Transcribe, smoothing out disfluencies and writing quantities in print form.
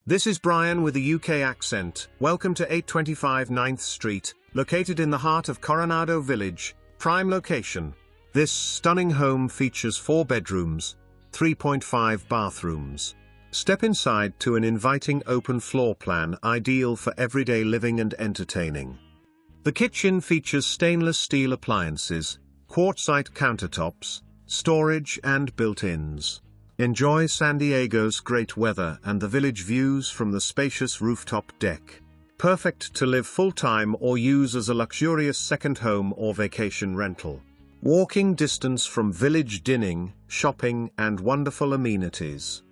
This is Brian with a UK accent. Welcome to 825 9th Street, located in the heart of Coronado Village, prime location. This stunning home features 4 bedrooms, 3.5 bathrooms. Step inside to an inviting open floor plan ideal for everyday living and entertaining. The kitchen features stainless steel appliances, quartzite countertops, storage and built-ins. Enjoy San Diego's great weather and the village views from the spacious rooftop deck. Perfect to live full-time or use as a luxurious second home or vacation rental. Walking distance from village dining, shopping and wonderful amenities.